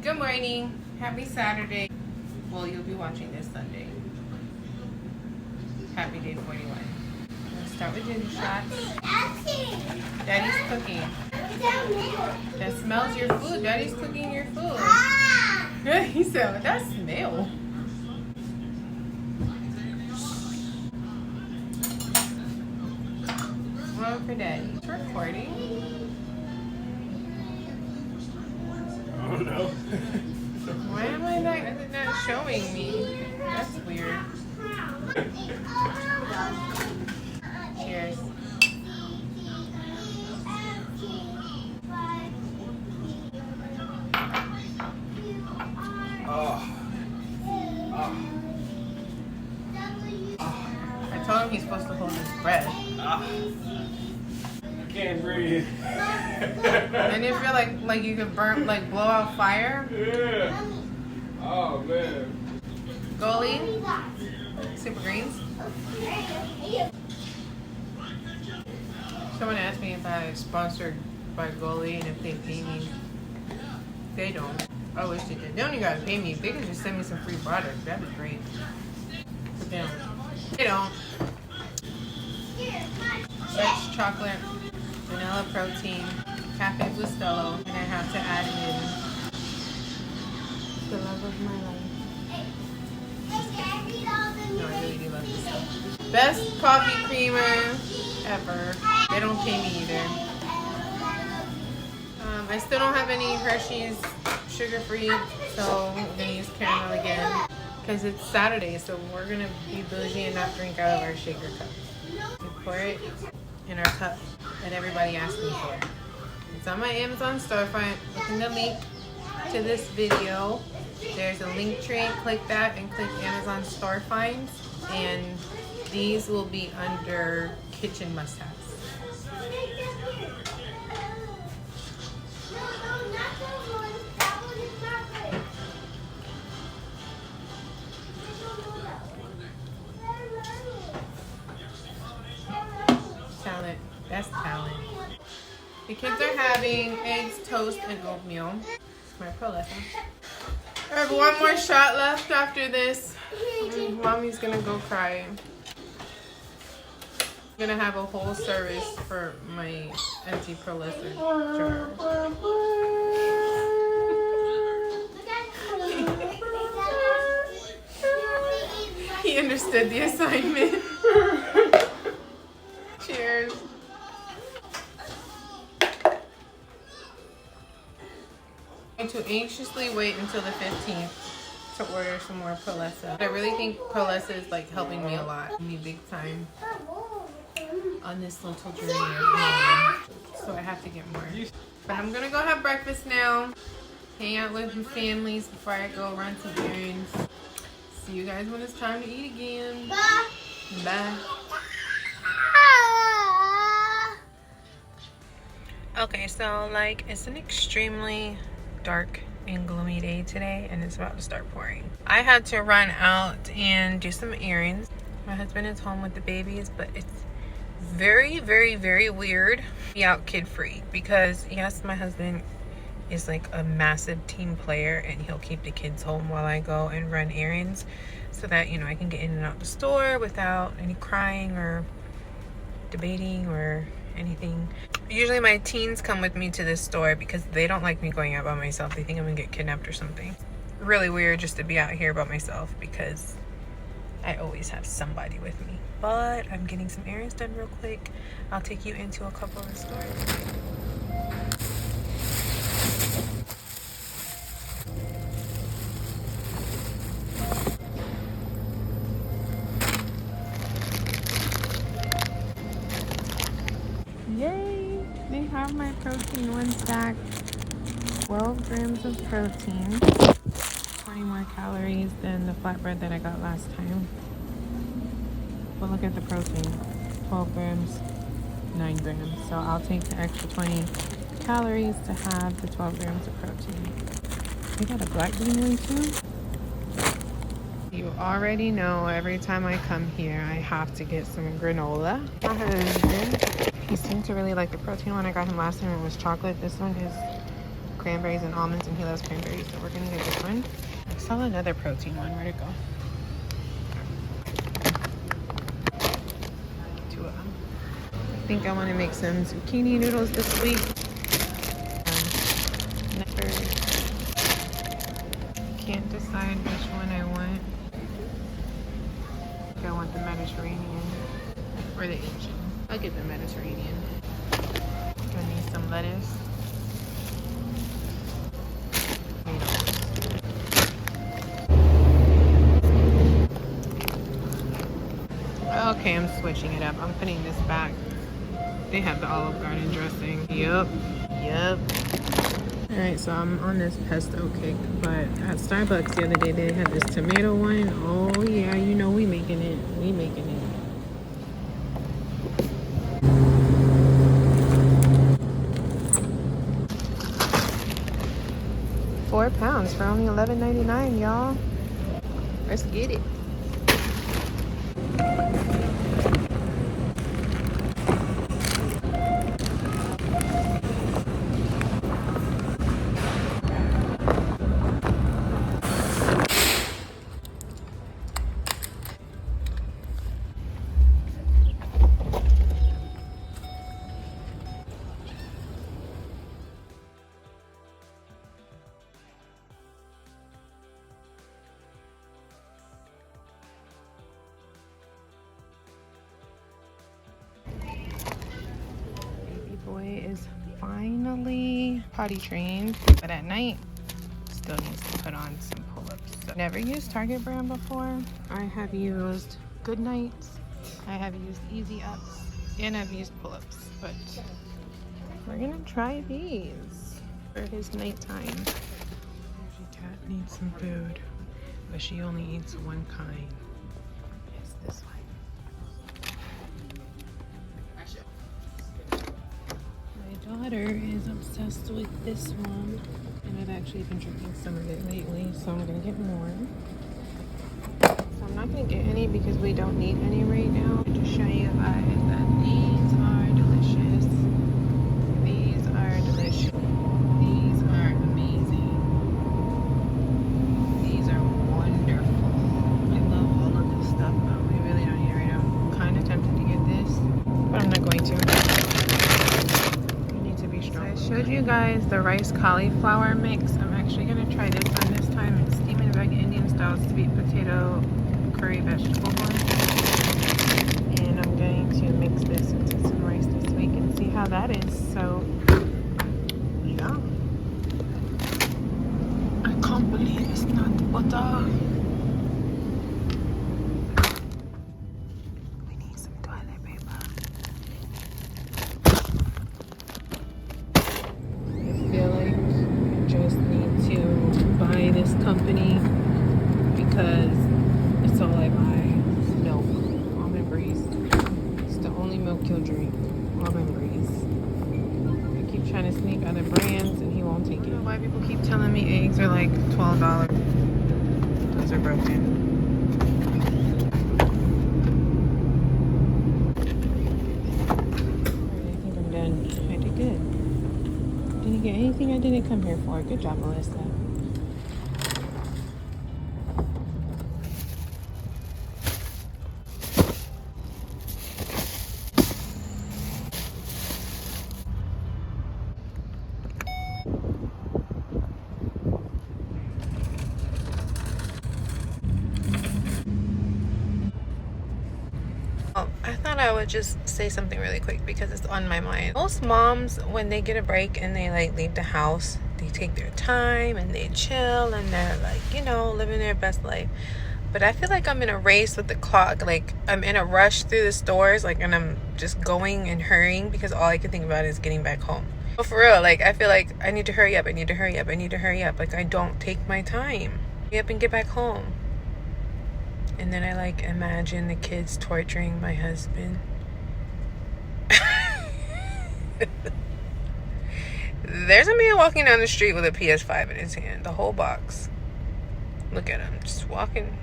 Good morning. Happy Saturday. Well, you'll be watching this Sunday. Happy day 41. Let's start with ginger shots. Daddy's cooking. That smells your food. Daddy's cooking your food. He said, that smell. One for Daddy. It's recording. Oh no. Why am I not showing me? That's weird. Cheers. I told him he's supposed to hold his breath. I can't breathe. And you feel like you could burn, like blow out fire? Yeah. Oh man. Goalie? Super Greens? Someone asked me if I was sponsored by Goalie and if they pay me. They don't. I wish they did. They don't even gotta pay me. If they could just send me some free product, that'd be great. But they don't. They don't. Rich chocolate, vanilla protein, cafe bustelo, and I have to add in the love of my life. No, I really do love this stuff. Best coffee creamer ever. They don't pay me either. I still don't have any Hershey's sugar-free, so I'm gonna use caramel again because it's Saturday, so we're gonna be bougie and not drink out of our shaker cup. We pour it in our cup that everybody asked me for. It's on my Amazon storefront. Look in the link to this video. There's a link tree. Click that and click Amazon store finds, and these will be under kitchen must-haves. Talent. Best talent. The kids are having eggs, toast, and oatmeal. It's my prolesa. I have one more shot left after this. Mommy's gonna go cry. I'm gonna have a whole service for my empty prolesa jar. He understood the assignment. Cheers. I'm to anxiously wait until the 15th to order some more prolesa. I really think prolesa is like helping me a lot. Me big time on this little journey of mine. So I have to get more. But I'm gonna go have breakfast now. Hang out with my families before I go run some errands. See you guys when it's time to eat again. Bye. Bye. Okay, so like it's an extremely dark and gloomy day today, and it's about to start pouring. I had to run out and do some errands. My husband is home with the babies, but it's very, very, very weird to be out kid-free because yes, my husband is like a massive team player and he'll keep the kids home while I go and run errands so that, you know, I can get in and out the store without any crying or debating or anything. Usually my teens come with me to this store because they don't like me going out by myself. They think I'm gonna get kidnapped or something. Really weird just to be out here by myself because I always have somebody with me. But I'm getting some errands done real quick. I'll take you into a couple of stores. Yay! They have my protein, one stack, 12 grams of protein, 20 more calories than the flatbread that I got last time. But look at the protein, 12 grams, 9 grams. So I'll take the extra 20 calories to have the 12 grams of protein. They got a black bean one too. You already know every time I come here, I have to get some granola. My husband, he seemed to really like the protein one I got him last time. It was chocolate. This one is cranberries and almonds, and he loves cranberries, so we're gonna get this one. I saw another protein one. Where'd it go? Two of them. I think I want to make some zucchini noodles this week. Can't decide which one I want. I think I want the Mediterranean or the Asian. I'll get the Mediterranean. Gonna need some lettuce. Okay, I'm switching it up. I'm putting this back. They have the Olive Garden dressing. Yup. Alright, so I'm on this pesto kick, but at Starbucks the other day they had this tomato one. Oh yeah, you know we making it. £4 for only $11.99, y'all. Let's get it. Boy is finally potty trained, but at night still needs to put on some pull-ups. So, never used Target brand before. I have used Good Nights, I have used Easy Ups, and I've used pull-ups, but we're gonna try these for his nighttime. Your cat needs some food, but she only eats one kind. It's this one. My daughter is obsessed with this one, and I've actually been drinking some of it lately, so I'm gonna get more. So I'm not gonna get any because we don't need any right now. To show you guys that these are delicious. These are delicious. These are amazing. These are wonderful. I love all of this stuff, but we really don't need it right now. I'm kind of tempted to get this, but I'm not going to. I showed you guys the rice cauliflower mix. I'm actually going to try this one this time. It's steaming veg Indian style sweet potato curry vegetable one. And I'm going to mix this into some rice this week and see how that is. So, yeah. I can't believe it's not butter. We need some toilet paper. Buy this company because it's all I buy. It's milk, almond breeze. It's the only milk you'll drink, almond breeze. I keep trying to sneak other brands and he won't take it. I don't know why people keep telling me eggs are like $12. Those are broken. I think I'm done. I did good. Didn't get anything I didn't come here for. Good job, Melissa. I thought I would just say something really quick because it's on my mind. Most moms, when they get a break and they like leave the house, they take their time and they chill and they're like, you know, living their best life. But I feel like I'm in a race with the clock. Like I'm in a rush through the stores, like, and I'm just going and hurrying because all I can think about is getting back home. But for real, like I feel like I need to hurry up. I need to hurry up. I need to hurry up. Like I don't take my time. Hurry up and get back home. And then I like imagine the kids torturing my husband. There's a man walking down the street with a PS5 in his hand, the whole box. Look at him, just walking.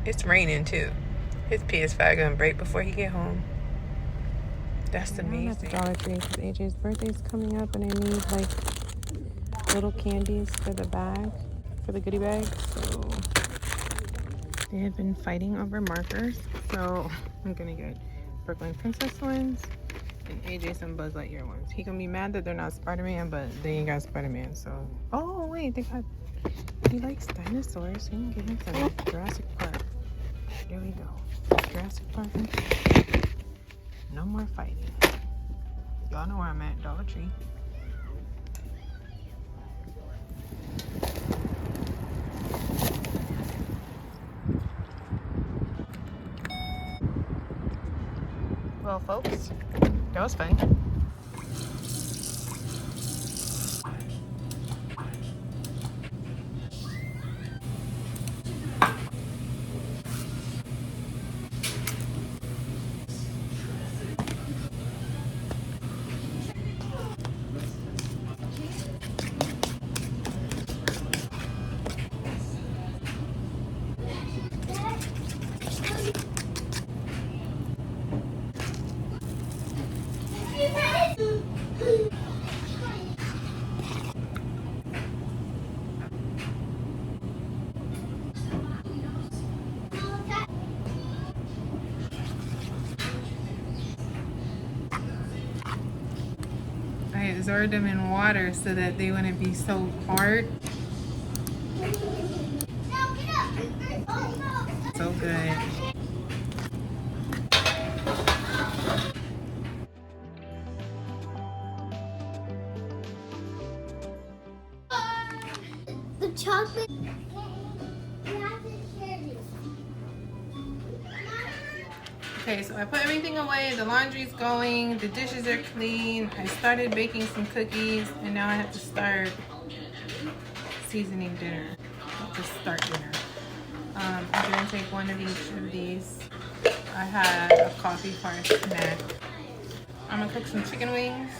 It's raining too. His PS5 gonna break before he get home. That's amazing. I'm at the Dollar Tree because AJ's birthday's coming up and I need like little candies for the bag, for the goodie bag. So they have been fighting over markers. So I'm gonna get Brooklyn Princess ones and AJ some Buzz Lightyear ones. He gonna be mad that they're not Spider-Man, but they ain't got Spider-Man. So, oh wait, they got, he likes dinosaurs. So you can get him some Jurassic Park. There we go. Jurassic Park. No more fighting. Y'all know where I'm at, Dollar Tree. Well, folks, that was fun. I absorbed them in water so that they wouldn't be so hard. So good. The chocolate. Okay, so I put everything away. The laundry's going. The dishes are clean. I started baking some cookies, and now I have to start seasoning dinner. To start dinner. I'm gonna take one of each of these. I had a coffee for a snack. I'm gonna cook some chicken wings.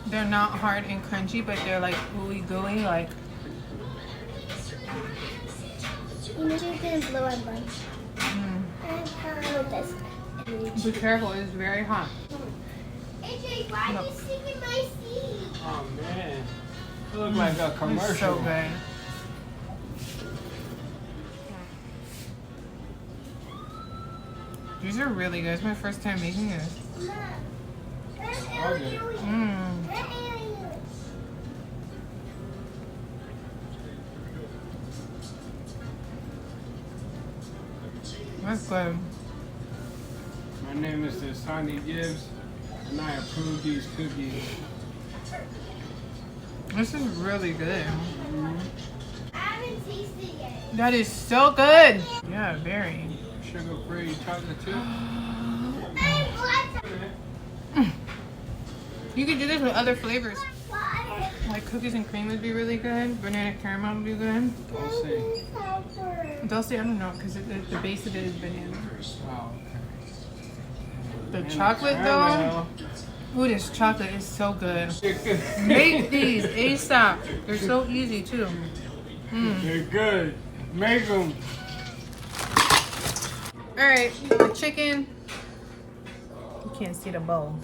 They're not hard and crunchy, but they're like ooey gooey, like. You can blow a bunch. Be careful, it's very hot. AJ, why are you singing my seed? Oh man, it looks like a commercial. It's so good. These are really good. It's my first time making this. Okay. That's good. My name is Sonny GIBBS, and I approve these cookies. This is really good. I haven't tasted it yet. That is so good. Yeah, very. Sugar-free chocolate too. You could do this with other flavors. Water. Like cookies and cream would be really good. Banana caramel would be good. We'll see. Dulce, I don't know, because the base of it is banana. Oh, The okay. chocolate though, ooh, this chocolate is so good. Make these ASAP. They're so easy too. They're good. Make them. All right, the chicken. You can't see the bowl.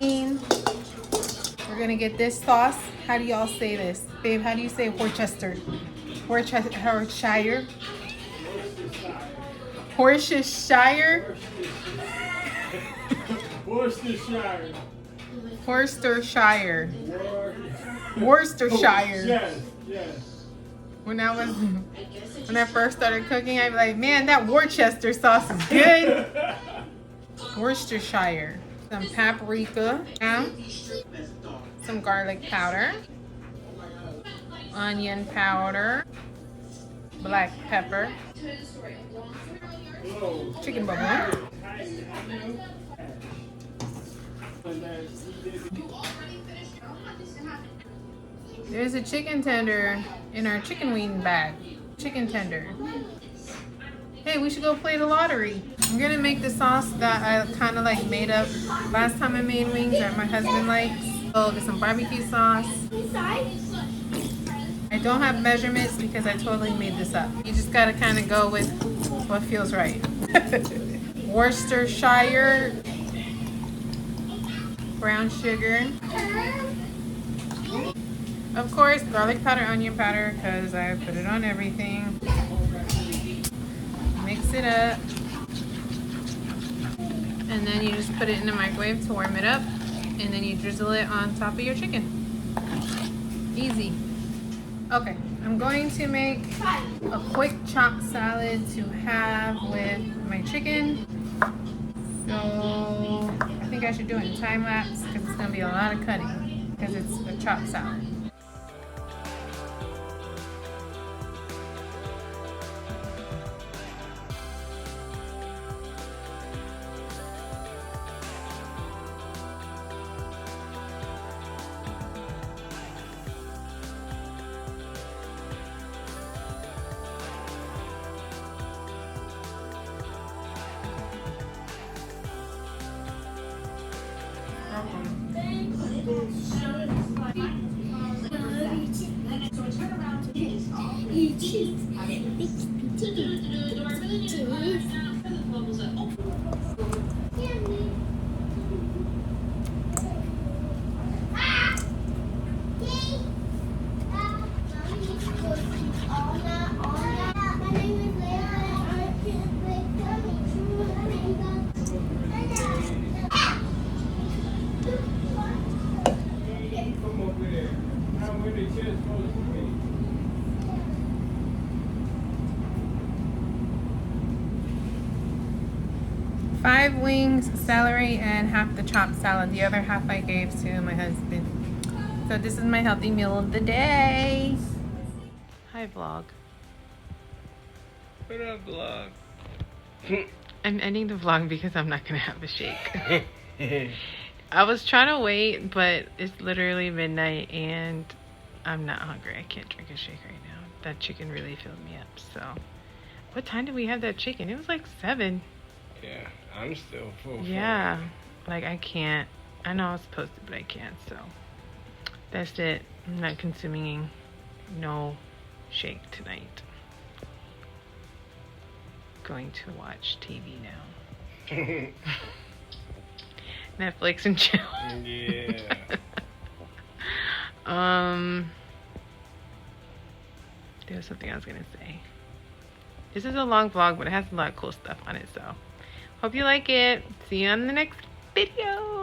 We're gonna get this sauce. How do y'all say this, babe? How do you say Worcester? Worcestershire. Worcestershire. Worcestershire. Worcestershire. Worcestershire. Yes, yes. When I first started cooking, I'd be like, man, that Worcester sauce is good. Worcestershire. Some paprika. Some garlic powder. Onion powder. Black pepper. Chicken bubble. There's a chicken tender in our chicken wing bag. Chicken tender. Hey, we should go play the lottery. I'm gonna make the sauce that I kind of like made up last time I made wings that my husband likes. So get some barbecue sauce. I don't have measurements because I totally made this up. You just gotta kind of go with what feels right. Worcestershire, brown sugar. Of course, garlic powder, onion powder, because I put it on everything. Mix it up. And then you just put it in the microwave to warm it up. And then you drizzle it on top of your chicken. Easy. Okay, I'm going to make a quick chopped salad to have with my chicken. So I think I should do it in time lapse because it's going to be a lot of cutting because it's a chopped salad. Five wings, celery, and half the chopped salad. The other half I gave to my husband. So this is my healthy meal of the day. Hi, vlog. What up, vlog? I'm ending the vlog because I'm not gonna have a shake. I was trying to wait, but it's literally midnight and I'm not hungry. I can't drink a shake right now. That chicken really filled me up. So, what time did we have that chicken? It was like 7. Yeah, I'm still full. Yeah, like I can't. I know I was supposed to, but I can't. So that's it. I'm not consuming no shake tonight. Going to watch TV now. Netflix and chill. Yeah. There was something I was gonna say. This is a long vlog, but it has a lot of cool stuff on it. So hope you like it. See you on the next video.